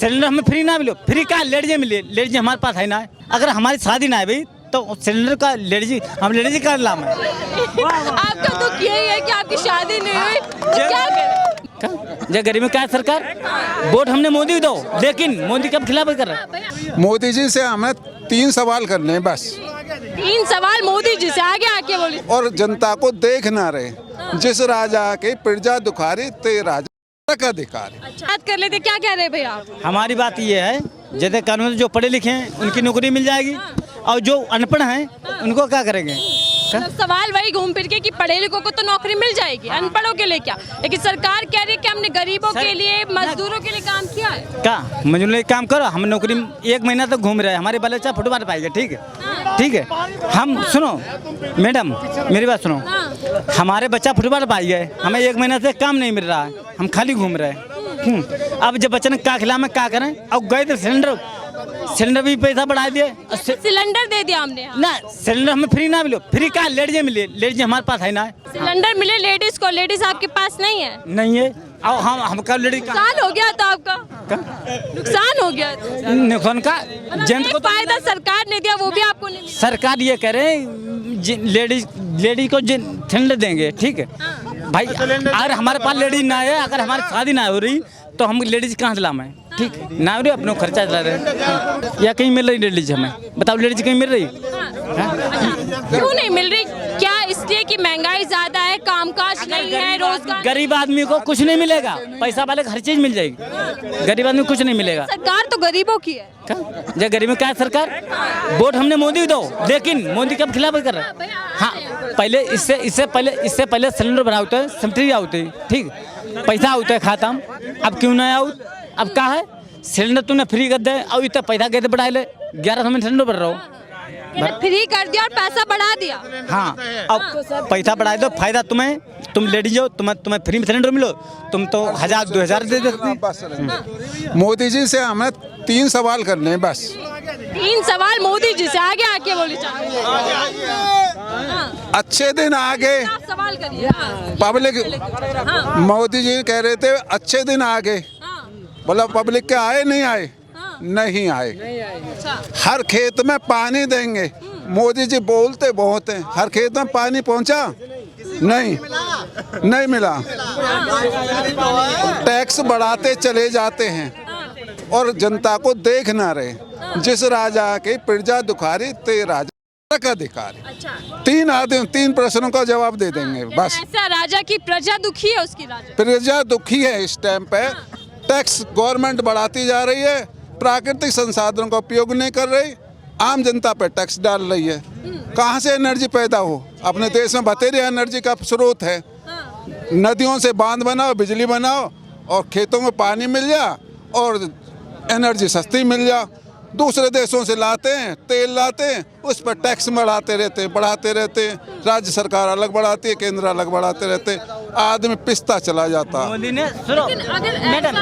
Cylinder हमें free ना मिलो, फ्री का लेडीज मिले, लेडीज हमारे पास है ना। अगर हमारी शादी ना है भाई तो सिलेंडर का लेडीज हम लेडीज का लाम है। आपका दुख यही है कि आपकी शादी नहीं हुई तो क्या करें? जो गरीब में क्या सरकार, वोट हमने मोदी दो, लेकिन मोदी के खिलाफ कर रहा है। मोदी जी से हमें 3 सवाल करने हैं बस। 3 सवाल मोदी जी से आगे आके बोली। और जनता को देख ना रहे, जिस राजा के प्रजा दुखारी ते राजा का अधिकारी। बात कर लेते, क्या कह रहे भैया आप? हमारी बात ये है, जैसे कानून जो पढ़े लिखे हैं उनकी नौकरी मिल जाएगी, और जो अनपढ़ हैं उनको क्या करेंगे? मतलब सवाल वही घूम फिर के कि पढ़े लिखों को तो नौकरी मिल जाएगी, अनपढ़ों के लिए क्या? लेकिन सरकार कह रही है कि हमने गरीबों के लिए, मजदूरों के लिए काम किया है। क्या मजदूर एक काम करो, हम नौकरी 1 महीना तक घूम रहे हैं, हमारे बाल बच्चा फुटबॉल पाएगा, ठीक है, ठीक है। हम सुनो मैडम, मेरी बात सुनो, हमारे बच्चा फुटबॉल पाई गए, हमें 1 महीना से काम नहीं मिल रहा है, हम खाली घूम रहे हैं। अब जब बच्चे ने क्या खिलाए क्या करें? अब गए तो सिलेंडर भी पैसा बढ़ा दिए, सिलेंडर दे दिया हमने। ना सिलेंडर हमें फ्री ना मिलो, फ्री का लेडीज मिले, लेडीज हमारे पास है ना। सिलेंडर मिले लेडीज को, लेडीज आपके पास नहीं है? नहीं है। अब हम कब लेडीज का नुकसान हो गया था आपका, नुकसान हो गया। नुकसान का जेंट्स को फायदा सरकार ने दिया, वो भी आपको नहीं मिला। सरकार ये कह रहे हैं लेडीज को सिलेंडर देंगे, ठीक है भाई। अगर हमारे पास लेडीज ना है, अगर हमारी शादी ना हो रही तो हम लेडीज कहाँ से लाएं? ठीक ना हो रही, अपना खर्चा चला रहे, या कहीं मिल रही लेडीज हमें? बताओ लेडीज कहीं मिल रही? क्यों नहीं मिल रही? क्या इसलिए कि महंगाई ज्यादा है, कामकाज नहीं है, रोजगार? गरीब आदमी को कुछ नहीं मिलेगा, पैसा वाले को हर चीज मिल जाएगी, गरीब आदमी को कुछ नहीं मिलेगा। सरकार तो गरीबों की है। जो गरीब में क्या सरकार, वोट हमने मोदी दो, लेकिन मोदी के खिलाफ कर रहा है। हाँ, पहले इससे पहले सिलेंडर बना होते, सिमट्री आते, ठीक, पैसा होता है खाता में, अब क्यों ना आउट? अब क्या है, सिलेंडर तूने फ्री कर दे और इतना पैसा कैसे बढ़ा ले? 1100 में सिलेंडर बढ़ रहा हो, फ्री कर दिया और पैसा बढ़ा दिया। हाँ, अब पैसा बढ़ा दो, फायदा तुम्हें, तुम लेडीज हो, तुम्हें फ्री में सिलेंडर मिलो, तुम तो 1000-2000 दे देते। मोदी जी से हमें 3 सवाल करने हैं बस। 3 सवाल मोदी जी से आगे आके बोली चाहिए। अच्छे दिन आगे, सवाल करिए। पब्लिक, मोदी जी कह रहे थे अच्छे दिन आगे, बोला पब्लिक के आए नहीं आए? नहीं आए। हर खेत में पानी देंगे, मोदी जी बोलते बहुत हैं, हर खेत में पानी पहुंचा? नहीं मिला। टैक्स बढ़ाते चले जाते हैं और जनता को देख ना रहे, जिस राजा के प्रजा दुखारी ते राजा का अधिकारी। 3 प्रश्नों का जवाब दे देंगे बस। ऐसा राजा की प्रजा दुखी है, उसकी प्रजा दुखी है इस टाइम पे। टैक्स गवर्नमेंट बढ़ाती जा रही है, प्राकृतिक संसाधनों का उपयोग नहीं कर रही, आम जनता पे टैक्स डाल रही है। कहाँ से एनर्जी पैदा हो? अपने देश में बतेरी एनर्जी का स्रोत है, नदियों से बांध बनाओ, बिजली बनाओ और खेतों में पानी मिल जा और एनर्जी सस्ती मिल जा। दूसरे देशों से लाते हैं, तेल लाते हैं, उस पर टैक्स बढ़ाते रहते हैं। राज्य सरकार अलग बढ़ाती है, केंद्र अलग बढ़ाते रहते, आदमी पिसता चला जाता। मोदी ने सुनो मैडम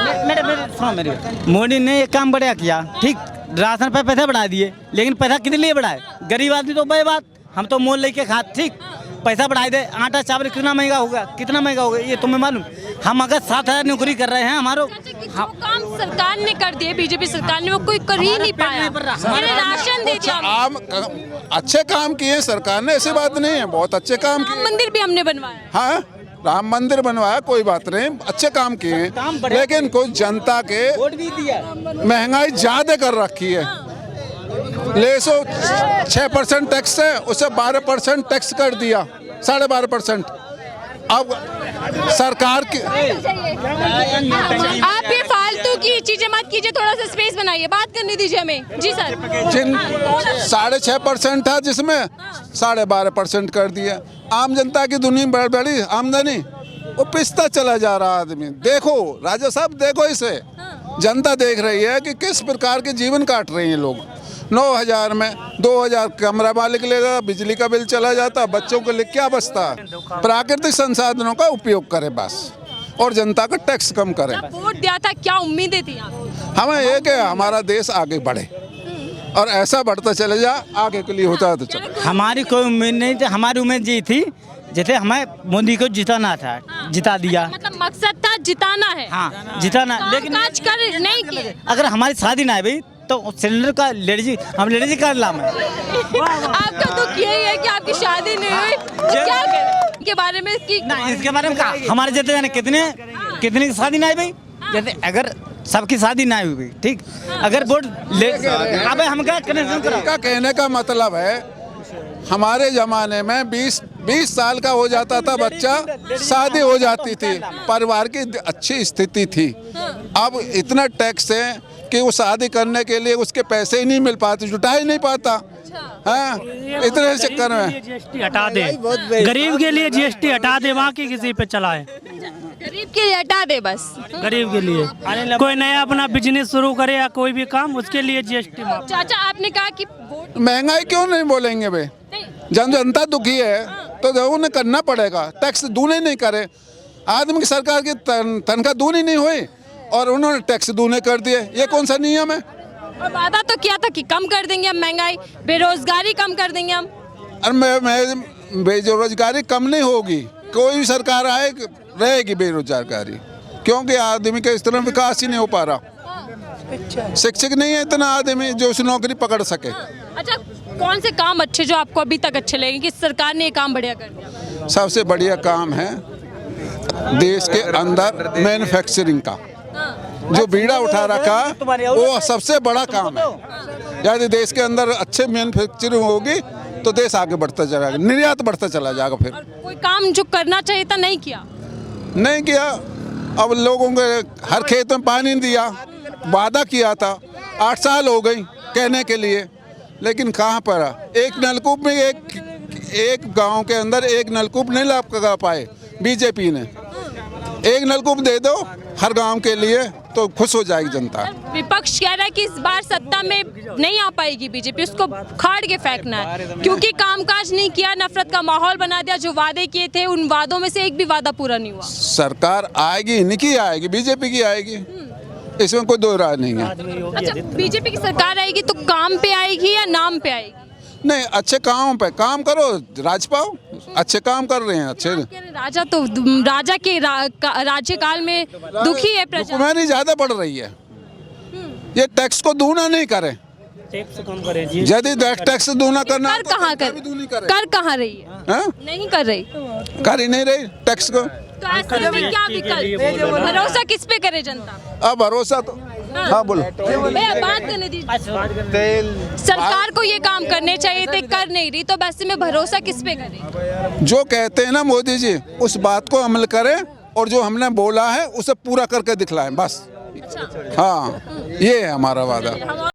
सुनो मेरी, मोदी ने एक काम बढ़िया किया, ठीक, राशन पे पैसा बढ़ा दिए, लेकिन पैसा कितने लिए बढ़ाए? गरीब आदमी तो बड़ी बात, हम तो मोल लेके खाते, ठीक, पैसा बढ़ाई दे। आटा चावल कितना महंगा होगा ये तुम्हें मालूम? हम अगर 7000 नौकरी कर रहे हैं, हमारो जो काम सरकार ने कर दिए, बीजेपी सरकार ने, वो कोई कर ही नहीं पाया। राशन दे दिया। अच्छे काम किए सरकार ने, ऐसी बात नहीं है, बहुत अच्छे काम किए। मंदिर भी हमने बनवाया। हाँ, राम मंदिर बनवाया, कोई बात नहीं, अच्छे काम किए, लेकिन कुछ जनता के वोट भी दिया, महंगाई ज्यादा कर रखी है। ले सो 6% टैक्स है, उसे 12% टैक्स कर दिया, 12.5%। अब सरकार की आप ये फालतू की चीजें मत कीजिए, थोड़ा सा स्पेस बनाइए, बात करने दीजिए हमें। जी सर। जिन 6.5% था जिसमें 12.5% कर दिया। आम जनता की दुनिया बड़ी आमदनी, वो पिसता चला जा रहा आदमी। देखो राजा साहब, देखो इसे, जनता देख रही है कि किस प्रकार के जीवन काट रहे हैं लोग। 9000 में 2000 कमरा मालिक लेगा, बिजली का बिल चला जाता, बच्चों के लिए क्या बचता? प्राकृतिक संसाधनों का उपयोग करें बस, और जनता का टैक्स कम करें। वोट दिया था, क्या उम्मीदें थी आपको? हमें एक है, हमारा देश आगे बढ़े और ऐसा बढ़ता चले जा, आगे के लिए होता है तो चलो। हमारी कोई उम्मीद नहीं थी, हमारी उम्मीद ये थी जैसे हमें मोदी को जिताना था, जिता दिया। मतलब मकसद था जिताना है। हाँ जिताना, लेकिन काज कर नहीं किए। अगर हमारी शादी ना है भाई तो सिलेंडर का लेडीज, हम लेडीज का लाम है। आपका दुख यही है कि आपकी शादी नहीं हुई, तो क्या करें इनके बारे में कि इसके बारे में कहा हमारे जैसे जाने कितने की शादी ना है भाई। जैसे अगर सबकी शादी ना हुई, ठीक, अगर वोट ले अब हम क्या कनेक्शन करो। का कहने का मतलब है हमारे ज़माने में 20 साल का हो जाता था बच्चा, शादी हो जाती थी, परिवार की अच्छी स्थिति थी। अब इतना टैक्स है कि वो शादी करने के लिए उसके पैसे ही नहीं मिल पाते, जुटा ही नहीं पाता। हाँ, इतने चक्कर में जीएसटी हटा दे, गरीब के लिए जीएसटी हटा दे, वहाँ की किसी पे चलाए, गरीब के लिए हटा दे बस। गरीब के लिए कोई नया अपना बिजनेस शुरू करे या कोई भी काम, उसके लिए जीएसटी माफ। चाचा आपने कहा कि वोट महंगाई क्यों नहीं बोलेंगे भाई? जनता दुखी है तो उन्हें करना पड़ेगा, टैक्स दूने नहीं करे। आदमी की सरकार की तनख्वाह दूनी नहीं हुई और उन्होंने टैक्स दूने कर दिए, ये कौन सा नियम है? और वादा तो किया था कि कम कर देंगे हम महंगाई, बेरोजगारी कम कर देंगे हम। और मैं बेरोजगारी कम नहीं होगी, कोई भी सरकार आए रहेगी बेरोजगारी, क्योंकि आदमी का इस तरह विकास ही नहीं हो पा रहा। शिक्षक नहीं है इतना आदमी जो उस नौकरी पकड़ सके। अच्छा, कौन से काम अच्छे जो आपको अभी तक अच्छे लगे कि सरकार ने ये काम बढ़िया कर दिया? सबसे बढ़िया काम है देश के अंदर मैन्युफैक्चरिंग का, जो बीड़ा उठा रखा वो सबसे बड़ा काम है। यदि देश के अंदर अच्छे मैन्युफैक्चरिंग होगी तो देश आगे बढ़ता जाएगा, निर्यात बढ़ता चला जाएगा। फिर और कोई काम जो करना चाहिए था नहीं किया। नहीं किया। अब लोगों के हर खेत में पानी दिया, वादा किया था, 8 साल हो गई कहने के लिए, लेकिन कहाँ पर? एक नलकूप में एक गांव के अंदर एक नलकूप नहीं लगा पाए बीजेपी ने। एक नलकूप दे दो हर गांव के लिए तो खुश हो जाएगी जनता। विपक्ष कह रहा है कि इस बार सत्ता में नहीं आ पाएगी बीजेपी, उसको खाड़ के फेंकना है क्योंकि कामकाज नहीं किया, नफरत का माहौल बना दिया। जो वादे किए थे उन वादों में से एक भी वादा पूरा नहीं हुआ। सरकार आएगी, इनकी आएगी, बीजेपी की आएगी, इसमें कोई दो राय नहीं है। अच्छा, बीजेपी की सरकार आएगी तो काम पे आएगी या नाम पे आएगी? नहीं, अच्छे काम पे काम करो, राज पाओ। अच्छे काम कर रहे हैं, अच्छे। राजा तो राजा के राज्यकाल में दुखी है प्रजा। हुक्मरानी ज्यादा बढ़ रही है, ये टैक्स को दूना नहीं करे, टैक्स कम करे। यदि टैक्स दूना करना कर कहाँ कर कहाँ रही है? हाँ? नहीं कर रही, कर ही नहीं रही टैक्स को। तो ऐसे में क्या विकल्प? भरोसा किस पे करे जनता? अब भरोसा तो हाँ बोलो भैया बात करने दीजिए। सरकार को ये काम करने चाहिए थे, कर नहीं रही, तो वैसे में भरोसा किस पे करें? जो कहते हैं ना मोदी जी, उस बात को अमल करें और जो हमने बोला है उसे पूरा करके दिखलाएं, बस। हाँ, ये है हमारा वादा।